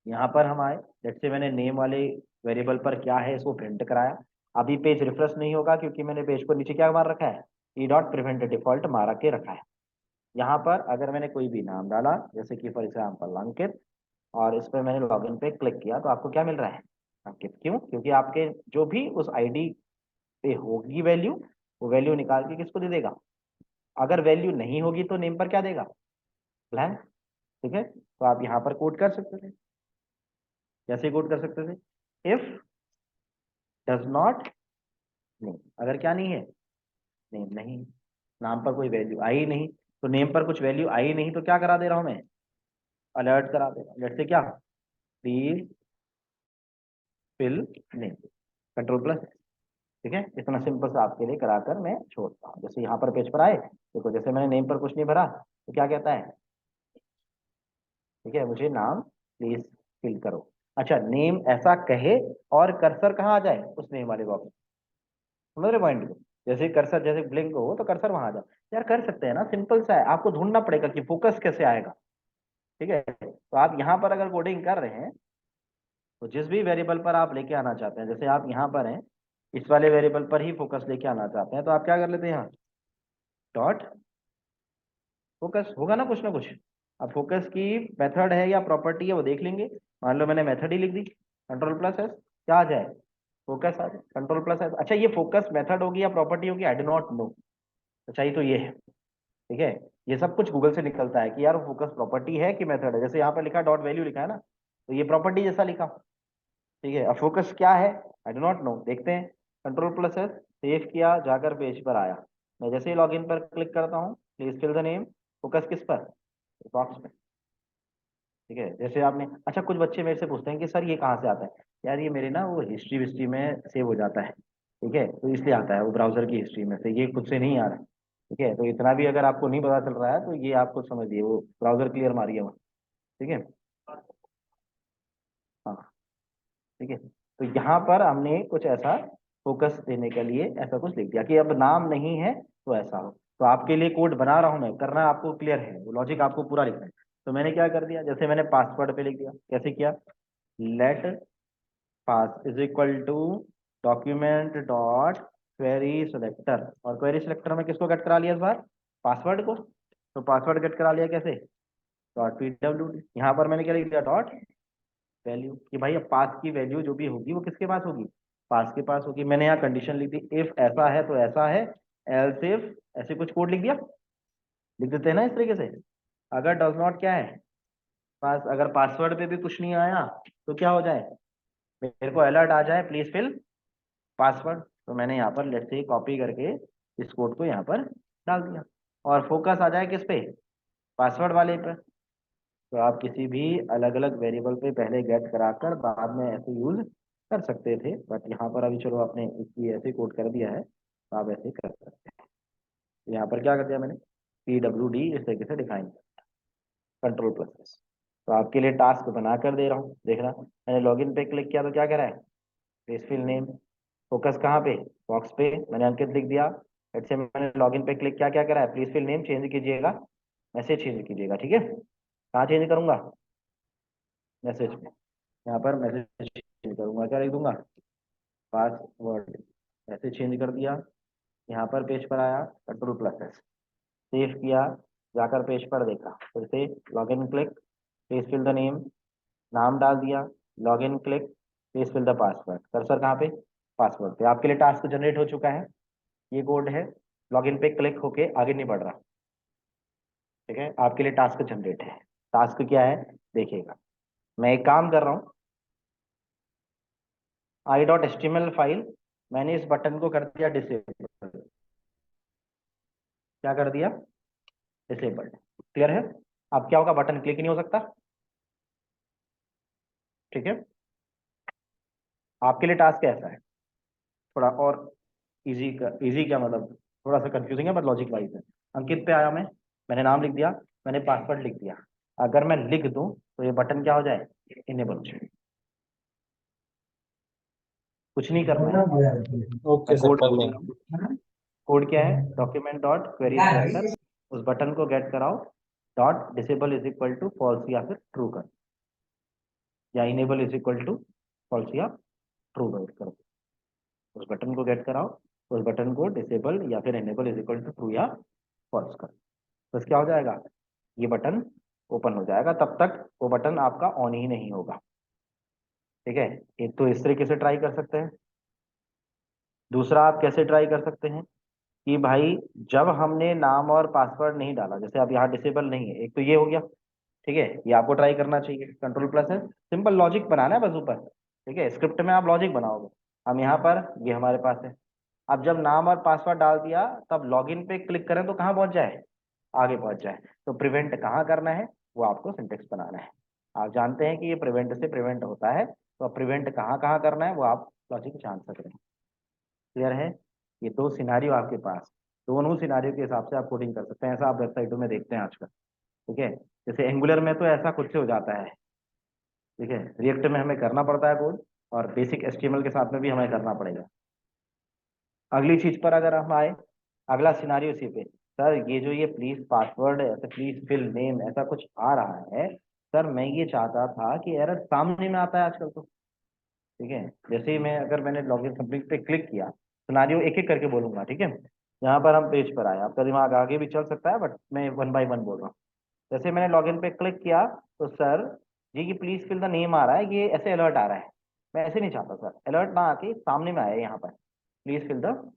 यहाँ पर हम आए, जैसे मैंने नेम वाले वेरिएबल पर क्या है इसको प्रिंट कराया। अभी पेज रिफ्रेश नहीं होगा क्योंकि मैंने पेज को नीचे क्या मार रखा है, ई डॉट प्रिवेंट डिफॉल्ट मार के रखा है। यहाँ पर अगर मैंने कोई भी नाम डाला, जैसे कि फॉर एग्जाम्पल अंकित, और इस पर मैंने लॉगिन पे क्लिक किया, तो आपको क्या मिल रहा है, अंकित। क्यों, क्योंकि आपके जो भी उस आईडी पे होगी वैल्यू, वो वैल्यू निकाल के किसको दे देगा। अगर वैल्यू नहीं होगी तो नेम पर क्या देगा, ब्लैंक। ठीक है, तो आप यहाँ पर कोड कर सकते थे, कैसे कोड कर सकते थे, इफ डज नॉट नेम, अगर क्या नहीं है, नेम नहीं, नाम पर कोई वैल्यू आई नहीं, तो नेम पर कुछ वैल्यू आई नहीं, तो क्या करा दे रहा हूं मैं, अलर्ट करा दे रहा हूं। जैसे क्या, please fill name, control plus. ठीक है, इतना सिंपल से आपके लिए कराकर मैं छोड़ता हूँ। जैसे यहाँ पर पेज पर आए, देखो जैसे मैंने नेम पर कुछ नहीं भरा, तो क्या कहता है, ठीक है, मुझे नाम प्लीज फिल करो। अच्छा, नेम ऐसा कहे और कर्सर कहाँ आ जाए, उस नेम वाले बॉक्स, समझ रहे पॉइंट को। जैसे कर्सर जैसे ब्लिंक हो तो कर्सर वहां आ जाए, यार कर सकते हैं ना, सिंपल सा है। आपको ढूंढना पड़ेगा कि फोकस कैसे आएगा। ठीक है, तो आप यहाँ पर अगर कोडिंग कर रहे हैं, तो जिस भी वेरिएबल पर आप लेके आना चाहते हैं, जैसे आप यहाँ पर हैं, इस वाले वेरिएबल पर ही फोकस लेके आना चाहते हैं, तो आप क्या कर लेते हैं, यहाँ डॉट फोकस होगा ना कुछ। अब फोकस की मेथड है या प्रॉपर्टी है वो देख लेंगे। मान लो मैंने मेथड ही लिख दी, कंट्रोल प्लस एस, क्या आ जाए, फोकस आ जाए, कंट्रोल प्लस है। अच्छा ये फोकस मेथड होगी या प्रॉपर्टी होगी, आई डो नॉट नो। अच्छा ये तो ये है, ठीक है। ये सब कुछ गूगल से निकलता है कि यार फोकस प्रॉपर्टी है कि मेथड है। जैसे यहाँ पर लिखा डॉट वैल्यू लिखा है ना, तो ये प्रॉपर्टी जैसा लिखा, ठीक है। अब फोकस क्या है, आई डो नॉट नो, देखते हैं। कंट्रोल प्लस एस, सेव किया, जाकर पेज पर आया। मैं जैसे ही लॉगिन पर क्लिक करता हूँ, please fill the name, focus किस पर, बॉक्स में, ठीक है। जैसे आपने, अच्छा कुछ बच्चे मेरे से पूछते हैं कि सर ये कहाँ से आता है। यार ये मेरे ना वो हिस्ट्री विस्ट्री में सेव हो जाता है, ठीक है, तो इसलिए आता है वो ब्राउजर की हिस्ट्री में से, ये खुद से नहीं आ रहा है, ठीक है। तो इतना भी अगर आपको नहीं पता चल रहा है तो ये आपको समझिए वो ब्राउजर क्लियर मारिए वहाँ, ठीक है। हाँ, ठीक है। तो यहाँ पर हमने कुछ ऐसा फोकस देने के लिए ऐसा कुछ लिख दिया कि अब नाम नहीं है तो ऐसा हो। तो आपके लिए कोड बना रहा हूँ मैं, करना आपको क्लियर है, वो लॉजिक आपको पूरा लिखना है। तो मैंने क्या कर दिया, जैसे मैंने पासवर्ड पे लिख दिया, कैसे किया, let pass is equal to document dot query selector, और क्वेरी सिलेक्टर में किसको गेट करा लिया इस बार, पासवर्ड को। तो पासवर्ड गेट करा लिया कैसे, डॉट pwd, यहाँ पर मैंने क्या लिख दिया, डॉट वैल्यू, कि भाई अब पास की वैल्यू जो भी होगी वो किसके पास होगी, पास के पास होगी। मैंने यहाँ कंडीशन लिख दी, इफ ऐसा है तो ऐसा है, एल्स इफ, ऐसे कुछ कोड लिख दिया, लिख देते हैं ना इस तरीके से। अगर डज नॉट क्या है, पास, अगर पासवर्ड पे भी कुछ नहीं आया तो क्या हो जाए, मेरे को अलर्ट आ जाए प्लीज फिल पासवर्ड। तो मैंने यहाँ पर लेट्स से कॉपी करके इस कोड को यहाँ पर डाल दिया, और फोकस आ जाए किस पे, पासवर्ड वाले पे। तो आप किसी भी अलग अलग वेरिएबल पे पहले गेट कराकर बाद में ऐसे यूज कर सकते थे, बट यहाँ पर अभी चलो आपने इसकी ऐसे कोड कर दिया है तो आप ऐसे कर सकते हैं। तो यहाँ पर क्या कर दिया मैंने, PWD इस तरीके से डिफाइन, कंट्रोल प्लस। तो आपके लिए टास्क बना कर दे रहा हूँ, देखना। मैंने लॉगिन पे क्लिक किया तो क्या कह रहा है, पेज फिल नेम, फोकस कहाँ पे, बॉक्स पे, मैंने अंकित लिख दिया। लेट्स से मैंने लॉगिन पे क्लिक किया, क्या कह रहा है, प्लीज फिल नेम चेंज कीजिएगा, मैसेज चेंज कीजिएगा, ठीक है। कहाँ चेंज करूंगा, मैसेज में, यहाँ पर मैसेज चेंज करूंगा, क्या लिख दूंगा, पासवर्ड, ऐसे चेंज कर दिया। यहाँ पर पेज पर आया, कंट्रोल प्लस एस, सेव किया, जाकर पेज पर देखा, फिर से login click, page fill the name, नाम डाल दिया, login click, page fill the password, cursor कहाँ पे, पासवर्ड पे। आपके लिए टास्क जनरेट हो चुका है, ये कोड है, लॉगिन पे क्लिक होके आगे नहीं बढ़ रहा, ठीक है। आपके लिए टास्क जनरेट है, टास्क क्या है देखिएगा। मैं एक काम कर रहा हूँ, i.html फाइल, मैंने इस बटन को कर दिया डिसेबल, क्या कर दिया, डिसेबल्ड, क्लियर है। अब क्या होगा, बटन क्लिक नहीं हो सकता, ठीक है। आपके लिए टास्क ऐसा है, थोड़ा और इजी का, इजी क्या मतलब, थोड़ा सा कंफ्यूजिंग है बट लॉजिक वाइज है। अंकित पे आया मैंने नाम लिख दिया, मैंने पासवर्ड लिख दिया। अगर मैं लिख दूं तो ये बटन क्या हो जाए, इनेबल हो जाए, कुछ नहीं करना है। ओके मैं सर, कोड कर बोल लेंगे। रहा हूँ, कोड क्या है, डॉक्यूमेंट डॉट क्वेरी सिलेक्टर, उस बटन को गेट कराओ, dot disable is equal to false या फिर ट्रू कर, या enable is equal to false या ट्रू कर, उस बटन को गेट कराओ, उस बटन को डिसेबल या फिर enable is equal to true या फॉल्स कर, बस क्या हो जाएगा, ये बटन ओपन हो जाएगा, तब तक वो बटन आपका ऑन ही नहीं होगा, ठीक है। एक तो इस तरीके से ट्राई कर सकते हैं। दूसरा आप कैसे ट्राई कर सकते हैं कि भाई जब हमने नाम और पासवर्ड नहीं डाला, जैसे अब यहाँ डिसेबल नहीं है, एक तो ये हो गया, ठीक है, ये आपको ट्राई करना चाहिए, कंट्रोल प्लस है, सिंपल लॉजिक बनाना है बस ऊपर, ठीक है, स्क्रिप्ट में आप लॉजिक बनाओगे। हम यहाँ पर, ये हमारे पास है, अब जब नाम और पासवर्ड डाल दिया तब लॉगिन पे क्लिक करें तो कहाँ पहुंच जाए, आगे पहुंच जाए। तो प्रिवेंट कहाँ करना है, वो आपको सिंटेक्स बनाना है। आप जानते हैं कि ये प्रिवेंट से प्रिवेंट होता है, तो प्रिवेंट कहाँ कहाँ करना है वो आप लॉजिक जान सकते हैं, क्लियर है। ये दो सिनारियो आपके पास, दोनों सिनारियो के हिसाब से आप कोडिंग कर सकते हैं, ऐसा आप वेबसाइटों में देखते हैं आजकल, ठीक है। जैसे एंगुलर में तो ऐसा खुद से हो जाता है, ठीक है, रिएक्ट में हमें करना पड़ता है कोड, और बेसिक एचटीएमएल के साथ में भी हमें करना पड़ेगा। अगली चीज पर अगर हम आए, अगला सिनारियो इसी पे, सर ये जो ये प्लीज पासवर्ड ऐसे प्लीज फिल नेम ऐसा कुछ आ रहा है, सर मैं ये चाहता था कि एरर सामने में आता है आजकल तो, ठीक है। जैसे ही मैं, अगर मैंने लॉगिन कंप्लीट पे क्लिक किया, सिनारियो एक एक करके बोलूंगा, ठीक है। यहाँ पर हम पेज पर आए, आपका दिमाग आगे भी चल सकता है बट मैं वन बाय वन बोल रहा हूँ। जैसे मैंने लॉगिन पे क्लिक किया तो सर ये कि प्लीज फिल द नेम आ रहा है, ये ऐसे अलर्ट आ रहा है, मैं ऐसे नहीं चाहता सर, अलर्ट ना आके सामने में आए यहाँ पर, प्लीज फिल द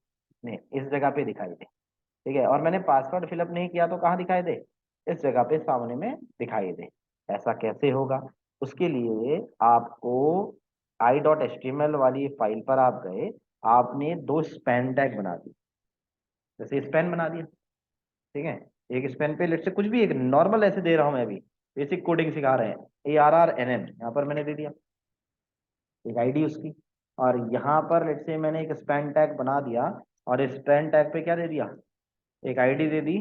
नेम, इस जगह पे दिखाई दे, ठीक है। और मैंने पासवर्ड फिलअप नहीं किया तो कहाँ दिखाई दे, इस जगह पे सामने में दिखाई दे। ऐसा कैसे होगा, उसके लिए आपको i.html वाली फाइल पर आप गए, आपने 2 स्पैन टैग बना दिए, जैसे स्पैन बना दिया, ठीक है। एक स्पैन पे लेट से कुछ भी, एक नॉर्मल ऐसे दे रहा हूं मैं अभी, बेसिक कोडिंग सिखा रहे हैं, ARRNM यहाँ पर मैंने दे दिया एक आईडी उसकी, और यहाँ पर लेट से मैंने एक स्पैन टैग बना दिया, और स्पैन टैग पे क्या दे दिया, एक आईडी दे दी,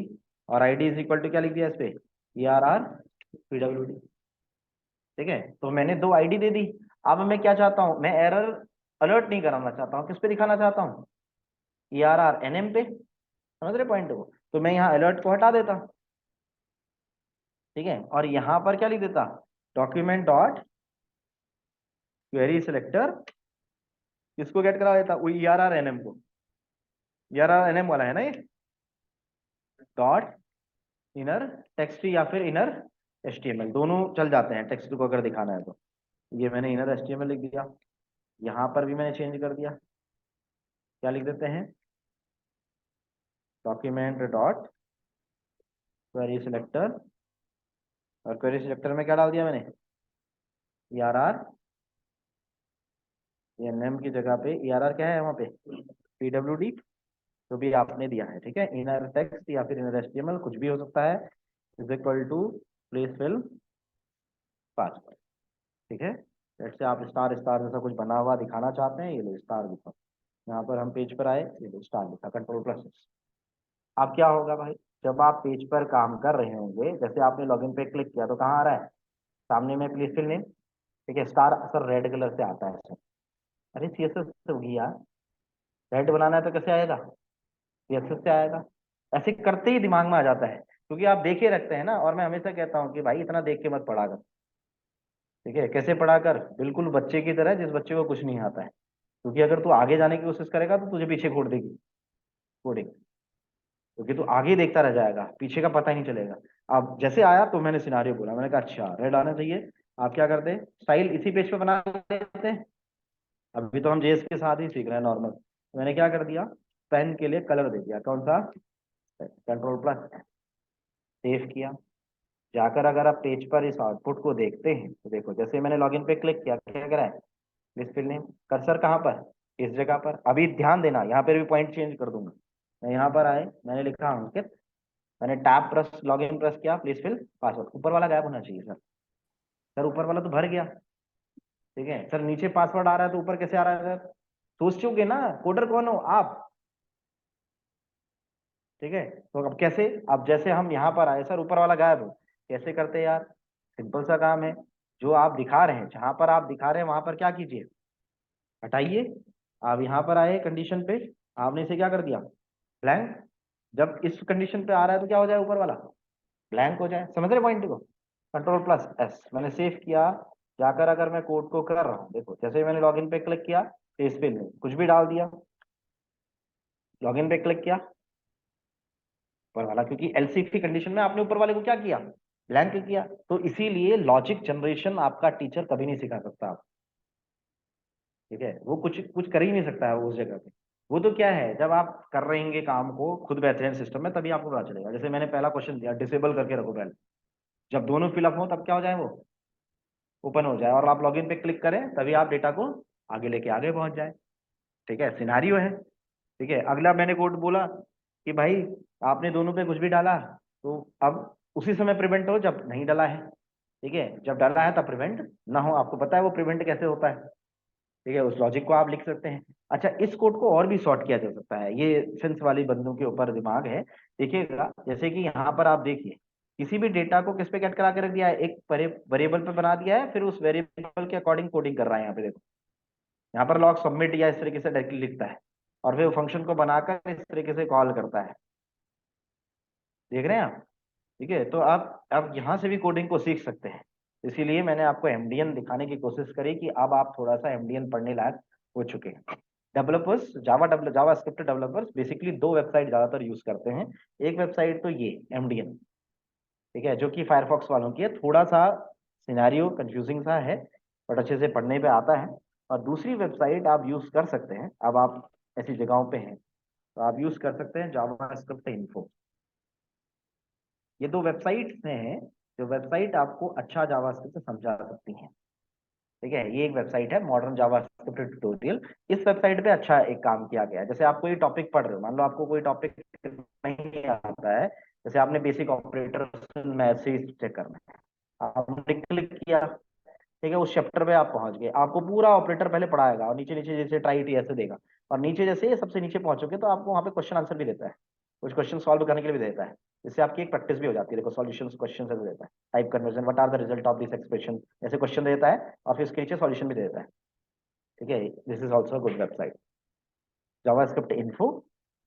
और आईडी इज इक्वल टू क्या लिख दिया इस पे, ERRPWD, ठीक है। तो मैंने 2 आईडी दे दी। अब मैं क्या चाहता हूँ, मैं एरर अलर्ट नहीं कराना चाहता हूँ, किस पे दिखाना चाहता हूँ, ERRNM पे, समझ रहे पॉइंट को। तो मैं यहाँ अलर्ट को हटा देता, ठीक है, और यहाँ पर क्या लिख देता, डॉक्यूमेंट डॉट क्वेरी सिलेक्टर, किसको गेट करा देता, वो ERRNM को, ERRNM वाला है ना ये, डॉट इनर टेक्स्ट या फिर इनर HTML, दोनों चल जाते हैं टेक्स्ट को अगर दिखाना है तो। ये मैंने इनर HTML लिख दिया, यहाँ पर भी मैंने चेंज कर दिया, क्या लिख देते हैं, डॉक्यूमेंट डॉट क्वेरी सिलेक्टर, और क्वेरी सिलेक्टर में क्या डाल दिया मैंने, ERRNM की जगह पे ERR क्या है वहाँ पे, PWD, जो भी आपने दिया है, ठीक है। इनर टेक्स्ट या फिर इनर HTML कुछ भी हो सकता है, is equal to please fill password, ठीक है। जैसे आप स्टार स्टार जैसा कुछ बना हुआ दिखाना चाहते हैं, ये लो स्टार लिखा, यहाँ पर हम पेज पर आए, ये लो स्टार लिखा, कंट्रोल+। अब क्या होगा भाई, जब आप पेज पर काम कर रहे होंगे, जैसे आपने लॉगिन पे क्लिक किया तो कहाँ आ रहा है, सामने में प्लीज फिल नेम, ठीक है। स्टार अक्सर रेड कलर से आता है, अरे CSS होगी यार, रेड बनाना है तो कैसे आएगा, CSS से आएगा। ऐसे करते ही दिमाग में आ जाता है, क्योंकि आप देखे रखते हैं ना। और मैं हमेशा कहता हूँ कि भाई इतना देख के मत पढ़ा कर, ठीक है। कैसे पढ़ा कर, बिल्कुल बच्चे की तरह, जिस बच्चे को कुछ नहीं आता है, क्योंकि अगर तू आगे जाने की कोशिश करेगा तो तुझे पीछे छोड़ देगी कोडिंग, क्योंकि तू आगे देखता रह जाएगा, पीछे का पता ही नहीं चलेगा। अब जैसे आया तो मैंने सिनारियो बोला, मैंने कहा अच्छा रेड आना चाहिए, आप क्या करते हैं, स्टाइल इसी पेज पे बना लेते हैं, अभी तो हम जेएस के साथ ही सीख रहे हैं नॉर्मल। मैंने क्या कर दिया, पेन के लिए कलर दे दिया, कौन सा, कंट्रोल+, सेव किया। जाकर अगर आप पेज पर इस आउटपुट को देखते हैं तो देखो, जैसे मैंने लॉगिन पे क्लिक किया, क्या करा है, प्लीज फिल नेम, कर्सर कहाँ पर, इस जगह पर। अभी ध्यान देना, यहाँ पर भी पॉइंट चेंज कर दूंगा, मैं यहाँ पर आए, मैंने लिखा अंकित, मैंने टैब प्रेस, लॉगिन प्रेस किया, प्लीज फिल पासवर्ड, ऊपर वाला गायब होना चाहिए सर, सर ऊपर वाला तो भर गया, ठीक है सर। नीचे पासवर्ड आ रहा है तो ऊपर कैसे आ रहा है सर, सोच चुके ना, कोडर कौन हो आप, ठीक है। तो अब कैसे, अब जैसे हम यहाँ पर आए, सर ऊपर वाला गायब हो, कैसे करते हैं यार, सिंपल सा काम है, जो आप दिखा रहे हैं, जहां पर आप दिखा रहे हैं वहां पर क्या कीजिए, हटाइए। आप यहाँ पर आए कंडीशन पे, आपने इसे क्या कर दिया, ब्लैंक। जब इस कंडीशन पे आ रहा है तो क्या हो जाए, ऊपर वाला ब्लैंक हो जाए, समझ रहे पॉइंट को। कंट्रोल+S, मैंने सेव किया। जाकर अगर मैं कोड को कर रहा हूँ, देखो जैसे ही मैंने लॉगिन पे क्लिक किया, इस पे कुछ भी डाल दिया, लॉगिन पे क्लिक किया, ऊपर वाला, क्योंकि एल्स की कंडीशन में आपने ऊपर वाले को क्या किया, ब्लैंक किया। तो इसीलिए लॉजिक जनरेशन आपका टीचर कभी नहीं सिखा सकता आप, ठीक है। वो कुछ कुछ कर ही नहीं सकता है उस जगह पे। वो तो क्या है, जब आप कर रहेंगे काम को खुद बैठे हैं सिस्टम में, तभी आपको पता चलेगा। जैसे मैंने पहला क्वेश्चन दिया, डिसेबल करके रखो पहले, जब दोनों फिलअप हो तब क्या हो जाए, वो ओपन हो जाए, और आप लॉगिन पे क्लिक करें तभी आप डेटा को आगे लेके आगे पहुंच जाए, ठीक है। सिनारियो है, ठीक है। अगला मैंने कोड बोला कि भाई आपने दोनों पे कुछ भी डाला, तो अब उसी समय प्रिवेंट हो जब नहीं डाला है, ठीक है। जब डाला है तब प्रिवेंट ना हो, आपको पता है वो प्रिवेंट कैसे होता है, ठीक है। उस लॉजिक को आप लिख सकते हैं। अच्छा, इस कोड को और भी सॉर्ट किया जा सकता है, ये सेंस वाली बंदों के ऊपर दिमाग है। देखिएगा, जैसे कि यहाँ पर आप देखिए, किसी भी डेटा को किस पे कैट करा के रख दिया है, एक वेरिएबल पे बना दिया है, फिर उस वेरिएबल के अकॉर्डिंग कोडिंग कर रहा है। यहाँ पे देखो, यहाँ पर लॉग सबमिट या इस तरीके से डायरेक्टली लिखता है, और फिर फंक्शन को बनाकर इस तरीके से कॉल करता है, देख रहे हैं आप, ठीक है। तो आप अब यहाँ से भी कोडिंग को सीख सकते हैं। इसीलिए मैंने आपको एमडीएन दिखाने की कोशिश करी कि अब आप थोड़ा सा एमडीएन पढ़ने लायक हो चुके हैं। डेवलपर्स, जावा स्क्रिप्ट डेवलपर्स बेसिकली 2 वेबसाइट ज्यादातर यूज करते हैं। एक वेबसाइट तो ये एमडीएन, ठीक है, जो कि फायरफॉक्स वालों की है। थोड़ा सा सिनेरियो कंफ्यूजिंग सा है, बट अच्छे से पढ़ने पे आता है। और दूसरी वेबसाइट आप यूज कर सकते हैं, अब आप ऐसी जगहों पे हैं तो आप यूज कर सकते हैं जावास्क्रिप्ट इन्फो। ये दो वेबसाइट्स हैं जो वेबसाइट आपको अच्छा जावास्क्रिप्ट समझा सकती हैं। ठीक है, ये एक वेबसाइट है मॉडर्न जावास्क्रिप्ट ट्यूटोरियल। इस वेबसाइट पे अच्छा एक काम किया गया है। जैसे आप कोई टॉपिक पढ़ रहे हो, मान लो आपको कोई टॉपिक नहीं आता है, जैसे आपने बेसिक ऑपरेटर मैसेज चेक करना है, आपने क्लिक किया, ठीक है, उस चैप्टर पे आप पहुंच गए, आपको पूरा ऑपरेटर पहले पढ़ाएगा और नीचे नीचे जैसे ट्राई टी ऐसे देगा, और नीचे जैसे सबसे नीचे पहुंचोगे तो आपको वहाँ पे क्वेश्चन आंसर भी देता है, कुछ क्वेश्चन सॉल्व करने के लिए भी देता है, जिससे आपकी एक प्रैक्टिस भी हो जाती है। देखो सॉल्यूशंस क्वेश्चन से देता है, type conversion, what are the result of this expression, ऐसे क्वेश्चन देता है और फिर उसके नीचे सॉल्यूशन भी देता है। ठीक है, this is also good website, JavaScript info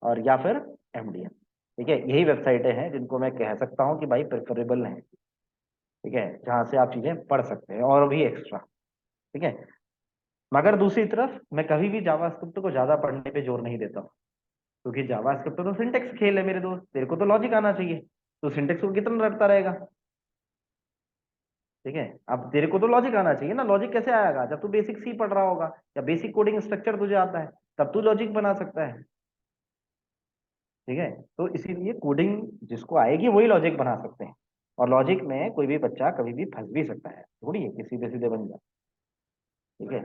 और या फिर एमडीएम। ठीक है, यही वेबसाइटें हैं जिनको मैं कह सकता हूँ कि भाई प्रेफरेबल है। ठीक है, जहाँ से आप चीजें पढ़ सकते हैं और भी एक्स्ट्रा। ठीक है, मगर दूसरी तरफ मैं कभी भी जावास्क्रिप्ट को ज्यादा पढ़ने पे जोर नहीं देता हूँ, क्योंकि जावास्क्रिप्ट तो सिंटेक्स खेल है मेरे दोस्त, तेरे को तो लॉजिक आना चाहिए, तो सिंटेक्स को कितना रटता रहेगा। ठीक है, अब तेरे को तो लॉजिक आना चाहिए ना, लॉजिक कैसे आएगा, जब तू बेसिक सी पढ़ रहा होगा या बेसिक कोडिंग स्ट्रक्चर तुझे आता है, तब तू लॉजिक बना सकता है। ठीक है, तो इसीलिए कोडिंग जिसको आएगी वही लॉजिक बना सकते हैं, और लॉजिक में कोई भी बच्चा कभी भी फंस भी सकता है, थोड़ी है कि सीधे सीधे बन जाए। ठीक है,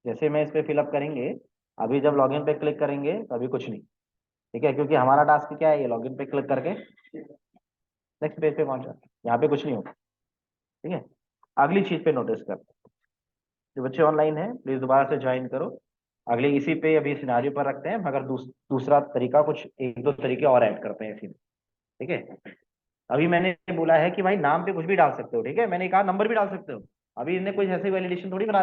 जैसे मैं इस पे फिलअप करेंगे, अभी जब लॉगिन पे क्लिक करेंगे तो अभी कुछ नहीं। ठीक है, क्योंकि हमारा टास्क क्या है, ये लॉगिन पे क्लिक करके नेक्स्ट पेज पे पहुंच जाते हैं, यहाँ पे कुछ नहीं होगा। ठीक है, अगली चीज पे नोटिस करते हैं, जो बच्चे ऑनलाइन हैं प्लीज दोबारा से ज्वाइन करो। अगले इसी पे अभी सिनारियो पर रखते हैं, मगर दूसरा तरीका कुछ एक दो तरीके और ऐड करते हैं इसी में। ठीक है, अभी मैंने बोला है कि भाई नाम पे कुछ भी डाल सकते हो, ठीक है, मैंने कहा नंबर भी डाल सकते हो, अभी इन्हें कोई ऐसी वैलिडेशन थोड़ी बना